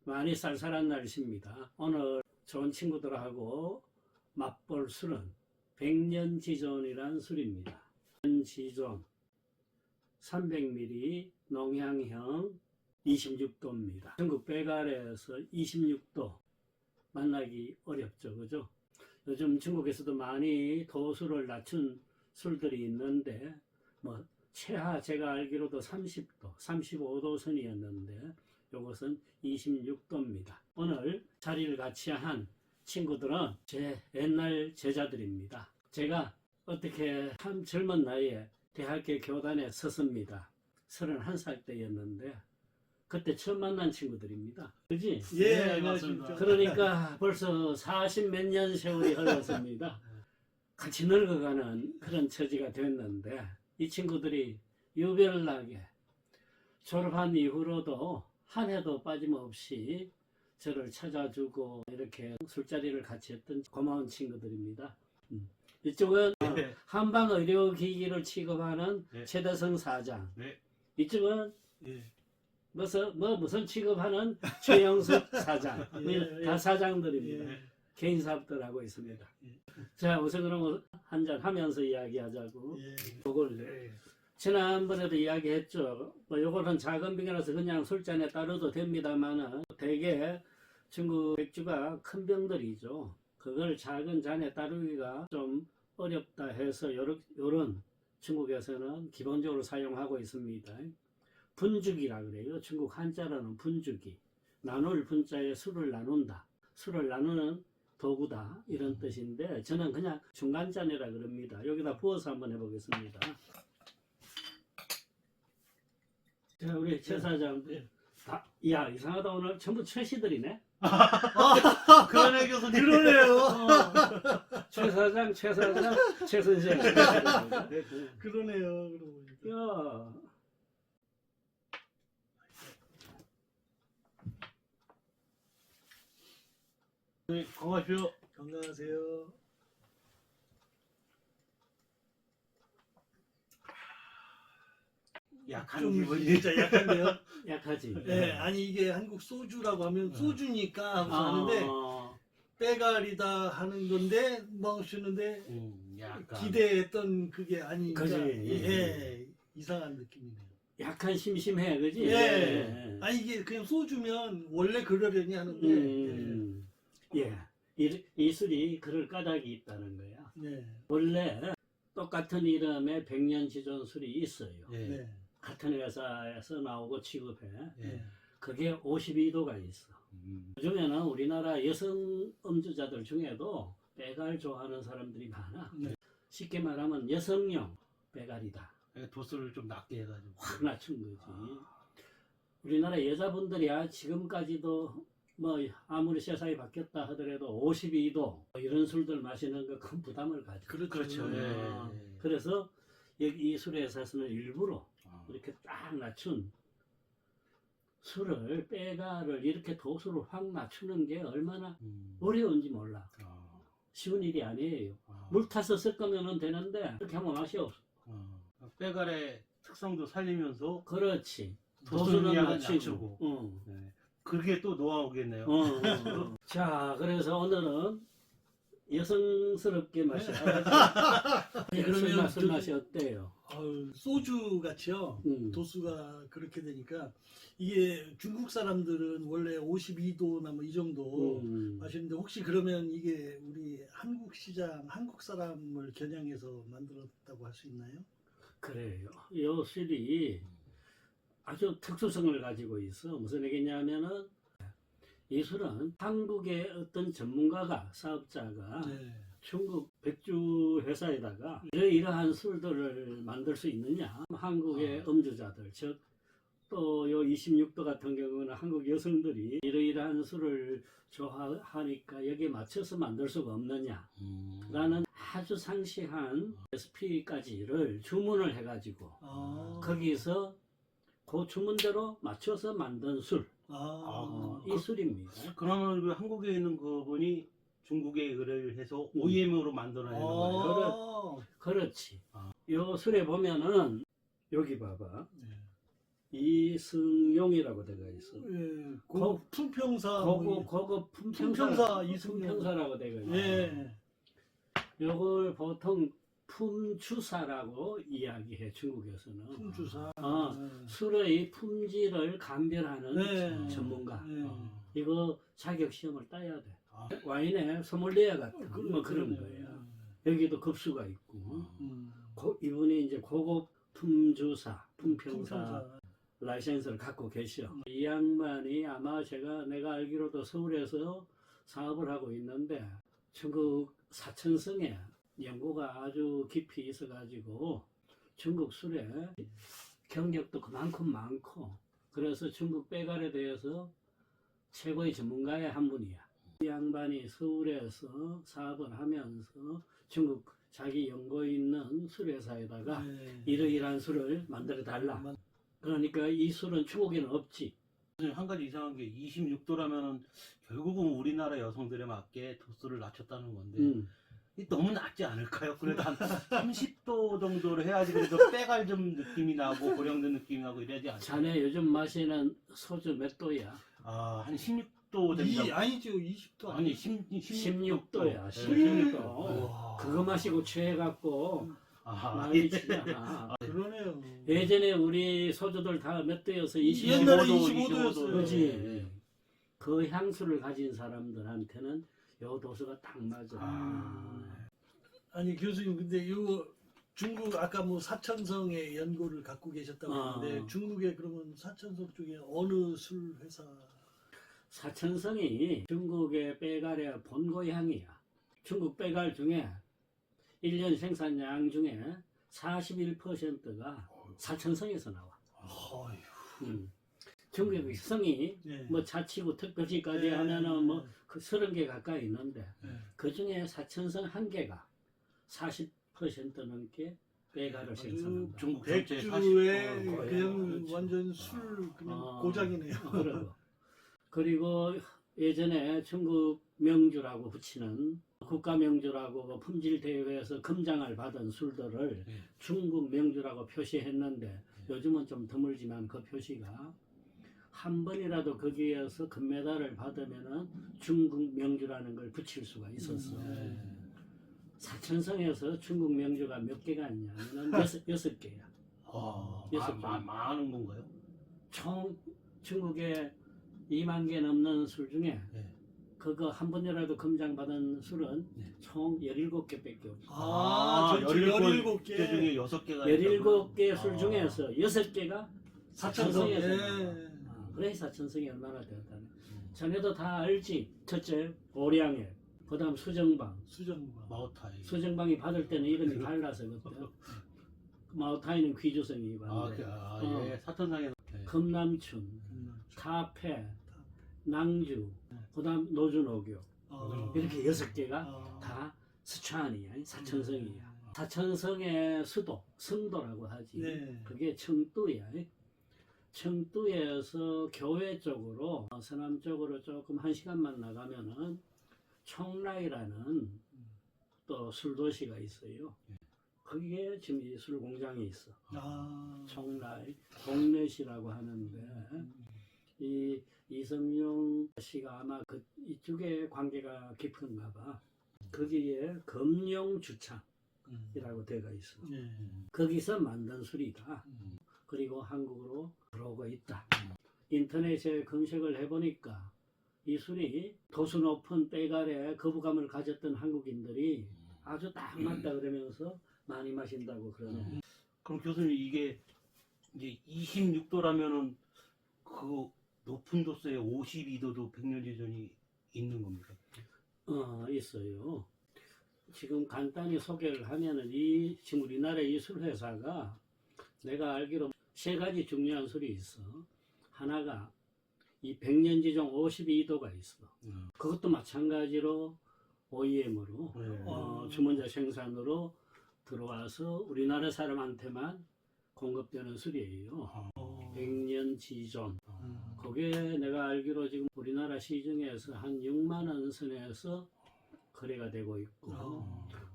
많이 쌀쌀한 날씨입니다. 오늘 좋은 친구들하고 맛볼 술은 백년지존이란 술입니다. 백년지존 300ml 농향형 26도입니다. 전국 백알에서 26도 만나기 어렵죠, 그죠? 요즘 중국에서도 많이 도수를 낮춘 술들이 있는데 뭐 최하 제가 알기로도 30도, 35도 선이었는데 이것은 26도입니다. 오늘 자리를 같이 한 친구들은 제 옛날 제자들입니다. 제가 어떻게 참 젊은 나이에 대학교 교단에 섰습니다. 31살 때였는데 그때 처음 만난 친구들입니다. 그지? 예, 맞습니다. 그러니까 벌써 40 몇 년 세월이 흘렀습니다. 같이 늙어가는 그런 처지가 됐는데 이 친구들이 유별나게 졸업한 이후로도 한 해도 빠짐없이 저를 찾아주고 이렇게 술자리를 같이 했던 고마운 친구들입니다. 이쪽은 네. 한방의료기기를 취급하는 네. 최대성 사장. 네. 이쪽은 예. 무슨 취급하는 최영숙 사장. 예, 다 사장들입니다. 예. 개인 사업들 하고 있습니다. 예. 자, 우선 그럼 한잔 하면서 이야기하자고. 예. 그걸 예. 지난번에도 이야기했죠. 뭐 요거는 작은 병이라서 그냥 술잔에 따르도 됩니다만은 대개 중국 맥주가 큰 병들이죠. 그걸 작은 잔에 따르기가 좀 어렵다 해서 요런 중국에서는 기본적으로 사용하고 있습니다. 분주기라 그래요. 중국 한자로는 분주기. 나눌 분자에 술을 나눈다. 술을 나누는 도구다. 이런 뜻인데 저는 그냥 중간잔이라 그럽니다. 여기다 부어서 한번 해보겠습니다. 자, 우리 최 사장. 야, 이상하다. 오늘 전부 최씨들이네. 그러네 교수님. 그러네요. 최 사장, 최 선생. 그러네요. 그러고 보니까. 야, 네, 건강하십시오. 건강하세요. 약한 좀 기분이. 진짜 약한데요. 약하지. 네, 아니 이게 한국 소주라고 하면 소주니까 하고서 하는데 아, 빼갈이다 하는 건데 먹으시는데 약간. 기대했던 그게 아니니까 그지. 예, 이상한 느낌이네요. 약간 심심해, 그지? 예. 아니 이게 그냥 소주면 원래 그러려니 하는데 예. 이 술이 그럴 까닭이 있다는 거야. 네. 원래 똑같은 이름의 백년지존 술이 있어요. 예. 네. 같은 회사에서 나오고 취급해. 예. 그게 52도가 있어. 요즘에는 우리나라 여성 음주자들 중에도 빼갈 좋아하는 사람들이 많아. 네. 쉽게 말하면 여성용 빼갈이다. 도수를 좀 낮게 해가지고. 확 낮춘 거지. 우리나라 여자분들이야 지금까지도 뭐 아무리 세상이 바뀌었다 하더라도 52도 이런 술들 마시는 거 큰 부담을 가져. 그렇죠. 아, 예. 그래서 여기 이 술회사에서는 일부러 이렇게 딱 낮춘 술을 빼가를 이렇게 도수를 확 낮추는 게 얼마나 어려운지 몰라. 쉬운 일이 아니에요. 물 타서 섞으면 되는데 그렇게 하면 맛이 없어. 빼갈의 특성도 살리면서 그렇지. 도수는 도수는 낮추고. 낮추고. 네. 그게 또 노하우겠네요. 자, 그래서 오늘은 여성스럽게 마셔. 그러면 술 맛이 어때요? 소주 같이요. 도수가 그렇게 되니까 이게 중국 사람들은 원래 52도나 뭐 이 정도 마시는데 혹시 그러면 이게 우리 한국 시장, 한국 사람을 겨냥해서 만들었다고 할 수 있나요? 그래요. 이 술이 아주 특수성을 가지고 있어. 무슨 얘기냐면은 이 술은 한국의 어떤 전문가가, 사업자가 네. 중국 백주 회사에다가 이러한 술들을 만들 수 있느냐? 한국의 음주자들, 즉 또 요 26도 같은 경우는 한국 여성들이 이러이러한 술을 좋아하니까 여기에 맞춰서 만들 수가 없느냐? 라는 아주 상시한 레시피까지를 주문을 해가지고 거기서 그 주문대로 맞춰서 만든 술, 이 술입니다. 그러면 그 한국에 있는 그분이 중국에 의뢰를 해서 OEM으로 만들어내는 거예요. 그렇지. 아. 요 술에 보면은 여기 봐봐. 예. 이승용이라고 되어 있어. 예. 고급 품평사 고급 품평사 품평사 이승용. 품평사라고 되어 있어. 예. 요걸 보통 품주사라고 이야기해 중국에서는. 품주사. 술의 품질을 감별하는 네. 전문가. 네. 이거 자격 시험을 따야 돼. 아. 와인에 소믈리에 같은 뭐 그런 그러네요. 거야. 여기도 급수가 있고. 음. 이분이 이제 고급 품주사, 품평사 품평사. 라이센스를 갖고 계셔. 이 양반이 아마 내가 알기로도 서울에서 사업을 하고 있는데 중국 사천성에 연고가 아주 깊이 있어가지고 중국 술에 경력도 그만큼 많고 그래서 중국 빼갈에 대해서 최고의 전문가의 한 분이야. 이 양반이 서울에서 사업을 하면서 중국 자기 연고 있는 술회사에다가 네. 이러이러한 술을 만들어 달라. 그러니까 이 술은 중국에는 없지. 한 가지 이상한 게 26도라면은 결국은 우리나라 여성들에 맞게 도수를 낮췄다는 건데 이 너무 낮지 않을까요? 그래도 한 30도 정도로 해야지 그래도 빼갈 좀 느낌이 나고 고령된 느낌이 나고 이래야지 않을까요? 자네 요즘 마시는 소주 몇 도야? 한 16도 된다고. 아니죠. 20도 아니 16도야. 16도. 16도. 그거 마시고 취해갖고 많이 치잖아. 그러네요. 예전에 우리 소주들 다 몇 도여서 25도, 옛날에 25도였어요. 그렇지. 그 향수를 가진 사람들한테는 요 도수가 딱 맞아. 아니 교수님 근데 요 중국 아까 뭐 사천성의 연고를 갖고 계셨다고 했는데 중국에 그러면 사천성 쪽에 어느 술 회사? 사천성이 중국의 빼갈의 본고향이야. 중국 빼갈 중에 1년 생산량 중에 41%가 사천성에서 나와. 중국의 성이 네. 뭐 자치구 특별시까지 네. 하면은 뭐 그 30개 가까이 있는데 네. 그 중에 사천성 한 개가 40% 넘게 빼갈을 생산한다. 중국 전체 백주에 40%. 그냥 그렇죠. 완전 술 그냥 고장이네요. 그리고 예전에 중국 명주라고 붙이는 국가 명주라고 품질 대회에서 금장을 받은 술들을 네. 중국 명주라고 표시했는데 요즘은 좀 드물지만 그 표시가 한 번이라도 거기에서 금메달을 받으면은 중국 명주라는 걸 붙일 수가 있었어. 사천성에서 중국 명주가 몇 개가 있냐면 여섯 개야. 여섯 개. 많은 건가요? 총 중국에 2만 개 넘는 술 중에 네. 그거 한 번이라도 금장 받은 술은 네. 총 17개밖에 없어. 17개 중에 6개가 17개 술 중에서 6개가 사천성. 사천성에서 그래 사천성이 얼마나 되었다네. 전에도 다 알지. 첫째 오량액, 그다음 수정방. 마오타이. 수정방이 받을 때는 이름이 달라서 그때. 마오타이는 귀주성이 받는데. 예. 사천상에서. 네. 금남춘, 타페, 낭주, 그다음 노주노교. 이렇게 6개가 다 스촨이야. 사천성이야. 사천성의 수도, 성도라고 하지. 네. 그게 청두야. 청두에서 교회 쪽으로 서남 쪽으로 조금 1시간만 나가면은 총라이라는 또 술도시가 있어요. 거기에 지금 이 술 공장이 있어. 총라이 동래시라고 하는데 이 이성용 씨가 아마 그 이쪽에 관계가 깊은가 봐. 거기에 금룡주창이라고 되어 있어. 거기서 만든 술이다. 그리고 한국으로 들어오고 있다. 인터넷에 검색을 해보니까 이 술이 도수 높은 빼갈에 거부감을 가졌던 한국인들이 아주 딱 맞다 그러면서 많이 마신다고 그러네. 그럼 교수님 이게 이제 26도라면은 그 높은 도수에 52도도 백년지전이 있는 겁니까? 있어요. 지금 간단히 소개를 하면은 지금 우리나라의 이 술회사가 내가 알기로 3가지 중요한 술이 있어. 하나가 이 백년지종 52도가 있어. 그것도 마찬가지로 OEM으로 주문자 생산으로 들어와서 우리나라 사람한테만 공급되는 술이에요. 백년지존. 그게 내가 알기로 지금 우리나라 시중에서 한 6만 원 선에서 거래가 되고 있고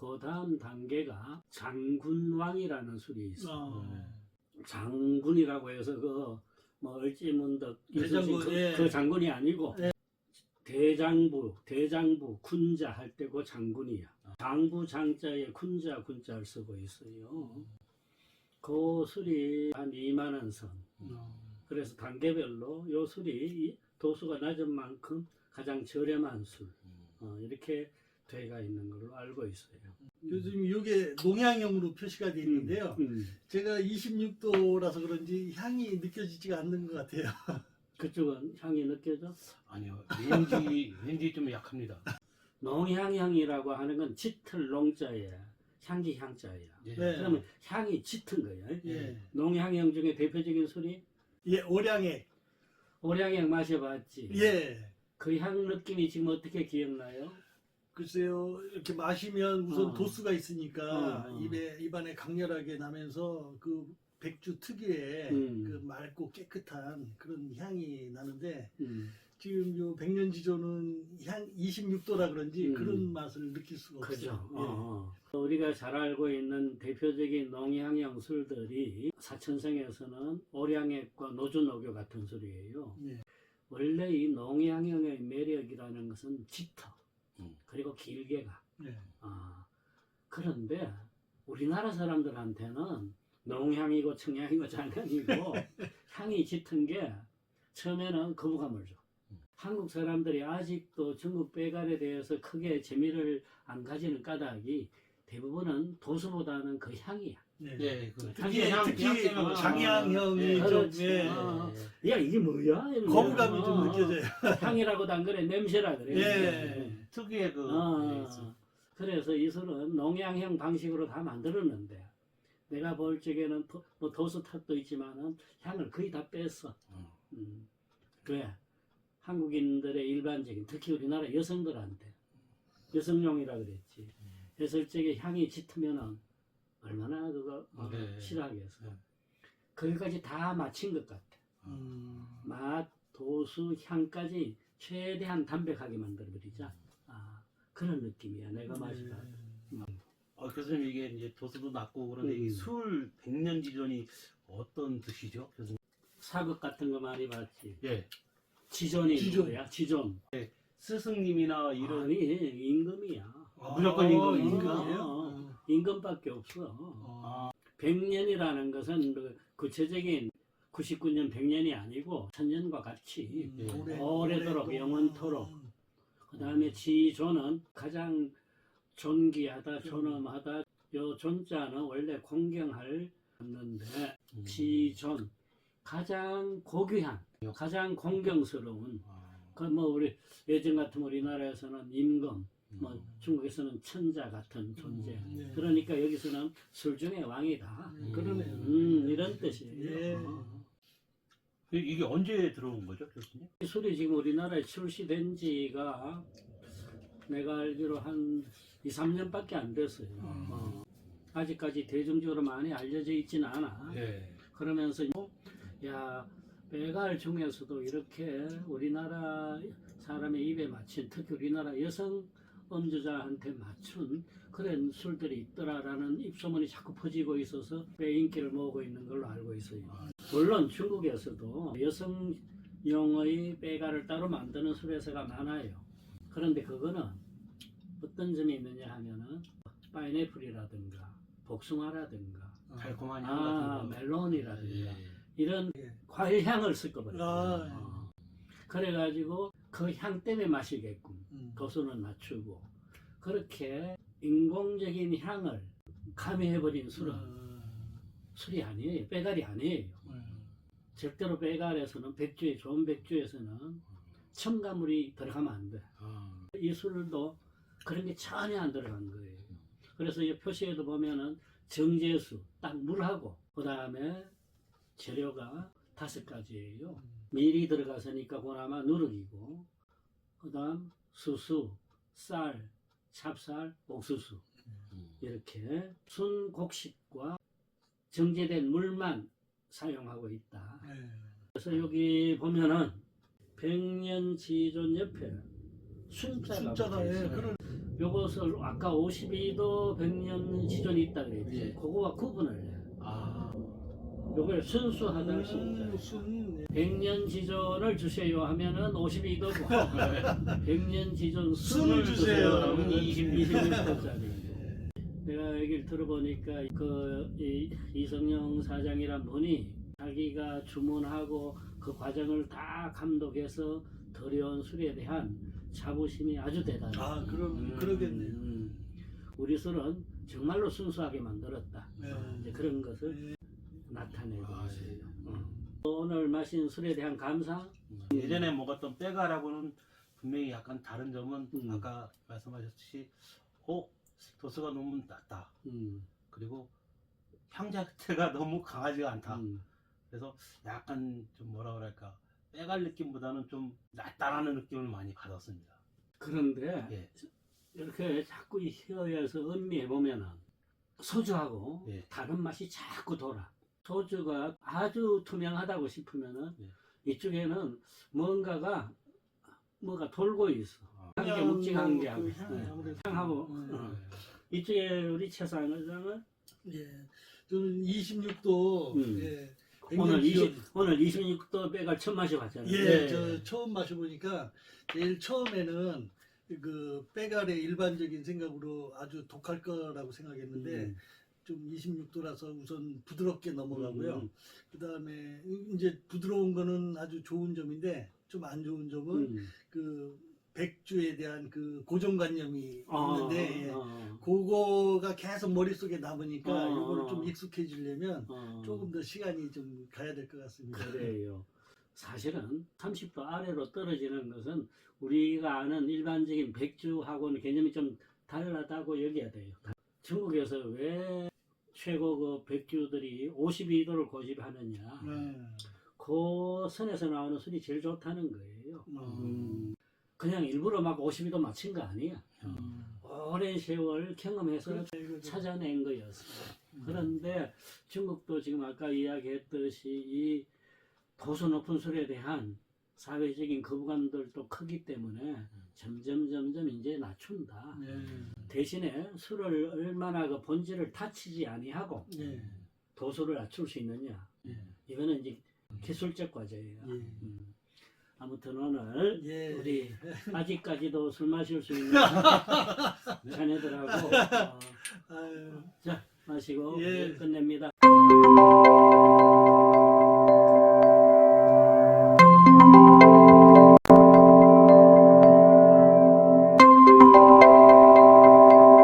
그 다음 단계가 장군왕이라는 술이 있어요. 아. 장군이라고 해서 뭐 을지문덕 대장군, 예. 그 장군이 아니고 예. 대장부 군자 할 때 그 장군이야. 장부 장자에 군자 군자를 쓰고 있어요. 그 술이 한 2만 원 선. 그래서 단계별로 요 술이 도수가 낮은 만큼 가장 저렴한 술. 이렇게 돼가 있는 걸로 알고 있어요. 요즘 이게 농양형으로 표시가 되어 있는데요. 제가 26도라서 그런지 향이 느껴지지가 않는 것 같아요. 그쪽은 향이 느껴져? 아니요. 왠지 좀 약합니다. 농향향이라고 하는 건 짙을 농자에 향기 향자예요. 예. 네. 그러면 향이 짙은 거예요. 예. 농향향 중에 대표적인 술이 예, 오량액. 오량액 마셔봤지? 예. 그 향 느낌이 지금 어떻게 기억나요? 글쎄요, 이렇게 마시면 우선 어. 도수가 있으니까 어. 입안에 강렬하게 나면서 그 백주 특유의 그 맑고 깨끗한 그런 향이 나는데 지금 요 백년지조는 향 26도라 그런지 그런 맛을 느낄 수가 그죠. 없어요. 우리가 잘 알고 있는 대표적인 농향형 술들이 사천성에서는 오량액과 노주노교 같은 술이에요. 예. 원래 이 농향형의 매력이라는 것은 짙어. 그리고 길게 가. 예. 그런데 우리나라 사람들한테는 농향이고 청향이고 장향이고 향이 짙은 게 처음에는 거부감을 줘. 한국 사람들이 아직도 중국 빼갈에 대해서 크게 재미를 안 가지는 까닭이 대부분은 도수보다는 그 향이야. 예. 예, 그 특히 향 장향형이 예. 좀 그렇지. 예. 야 이게 뭐야? 이러면 거부감이 좀 느껴져요. 향이라고도 안 그래, 냄새라 그래. 예. 특유의 그 그래서 이 술은 농양형 방식으로 다 만들었는데 내가 볼 적에는 뭐 도수 탓도 있지만은 향을 거의 다 뺐어. 왜? 한국인들의 일반적인 특히 우리나라 여성들한테 여성용이라 그랬지. 했을 적에 향이 짙으면은 얼마나 그거 네. 싫어하겠어. 네. 거기까지 다 맞춘 것 같아. 맛, 도수, 향까지 최대한 담백하게 만들어버리자. 그런 느낌이야. 내가 마시다. 교수님 이게 이제 도수도 낮고 그런데 이 술 백년지존이 어떤 뜻이죠, 교수님? 사극 같은 거 많이 봤지. 예. 지존이 지존. 뭐야? 지존. 스승님이나 이런 아니 임금이야. 무조건 임금이에요? 임금이에요? 임금밖에 없어. 100년이라는 것은 그 구체적인 99년 100년이 아니고 천년과 같이 오래도록 영원토록. 그 다음에 지존은 가장 존귀하다, 존엄하다. 요 존자는 원래 공경할 었는데 지존 가장 고귀한, 가장 공경스러운. 그 뭐 우리 예전 같은 우리나라에서는 임금, 뭐 중국에서는 천자 같은 존재. 그러니까 여기서는 술 중에 왕이다. 그러네요. 이런 뜻이에요. 예. 이게 언제 들어온 거죠, 교수님? 이 술이 지금 우리나라에 출시된 지가 내가 알기로 한 2, 3년밖에 안 됐어요. 아직까지 대중적으로 많이 알려져 있지는 않아. 예. 그러면서 야, 빼갈 중에서도 이렇게 우리나라 사람의 입에 맞춘, 특히 우리나라 여성 음주자한테 맞춘 그런 술들이 있더라라는 입소문이 자꾸 퍼지고 있어서 꽤 인기를 모으고 있는 걸로 알고 있어요. 물론 중국에서도 여성용의 빼갈을 따로 만드는 술회사가 많아요. 그런데 그거는 어떤 점이 있느냐 하면은 파인애플이라든가 복숭아라든가 달콤한 향 같은 거. 멜론이라든가 예. 이런 과일향을 섞어버려요. 그래가지고 그 향 때문에 마시게끔 도수는 낮추고 그렇게 인공적인 향을 가미해버린 술은 술이 아니에요. 빼갈이 아니에요. 절대로 빼갈에서는 백주에 좋은 백주에서는 첨가물이 들어가면 안 돼. 이 술도 그런 게 전혀 안 들어간 거예요. 그래서 이 표시에도 보면은 정제수, 딱 물하고 그 다음에 재료가 5가지예요. 밀이 들어갔으니까 그나마 누룩이고 그 다음 수수, 쌀, 찹쌀, 옥수수 이렇게 순곡식과 정제된 물만 사용하고 있다. 그래서 여기 보면은 백년지존 옆에 순자가 숫자가 붙어 있어요. 그런 요것을 아까 52도 100년 지존이 있다 그랬지. 예. 그거와 구분을 해. 아, 요걸 순수하다 순수. 순 100년 지존을 주세요 하면은 52도고 100년 지존 순을 순을 주세요 주세요 하면 하면은 26도짜리. 내가 얘기를 들어보니까 이성영 사장이란 분이 자기가 주문하고 그 과정을 다 감독해서 들여온 술에 대한 자부심이 아주 대단해. 아, 그러겠네요. 우리 술은 정말로 순수하게 만들었다. 네. 이제 그런 것을 나타내고 아, 있어요. 오늘 마신 술에 대한 감상? 예전에 먹었던 빼가라고는 분명히 약간 다른 점은 아까 말씀하셨듯이 도수가 너무 낮다. 그리고 향 자체가 너무 강하지가 않다. 그래서 약간 좀 뭐라 그럴까 빼갈 느낌보다는 좀 낫다라는 느낌을 많이 받았습니다. 그런데 예. 이렇게 자꾸 이 혀에서 음미해 보면은 소주하고 예. 다른 맛이 자꾸 돌아. 소주가 아주 투명하다고 싶으면은 예. 이쪽에는 뭐가 돌고 있어. 한 게 그냥 묵직한 게 그 하고. 향이 네. 아무래도 향하고. 이쪽에 우리 최상의장은 예, 저는 26도 예, 오늘 백년 지존. 오늘 26도 빼갈 처음 마셔봤잖아요. 예, 저 처음 마셔보니까 제일 처음에는 그 빼갈의 일반적인 생각으로 아주 독할 거라고 생각했는데 좀 26도라서 우선 부드럽게 넘어가고요. 그 다음에 이제 부드러운 거는 아주 좋은 점인데 좀 안 좋은 점은 그 백주에 대한 그 고정관념이 있는데 그거가 계속 머릿속에 남으니까 이거를 좀 익숙해지려면 조금 더 시간이 좀 가야 될 것 같습니다. 그래요. 사실은 30도 아래로 떨어지는 것은 우리가 아는 일반적인 백주하고는 개념이 좀 달라다고 여겨야 돼요. 중국에서 왜 최고급 백주들이 52도를 고집하느냐. 그 선에서 나오는 술이 제일 좋다는 거예요. 그냥 일부러 막 52도 맞춘 거 아니야. 오랜 세월 경험해서 찾아낸 거였어. 그런데 중국도 지금 아까 이야기했듯이 이 도수 높은 술에 대한 사회적인 거부감들도 크기 때문에 점점 이제 낮춘다. 대신에 술을 얼마나 그 본질을 다치지 아니하고 도수를 낮출 수 있느냐. 이거는 이제 기술적 과제예요. 아무튼 오늘 우리 아직까지도 술 마실 수 있는 자네들하고 자 마시고 끝냅니다.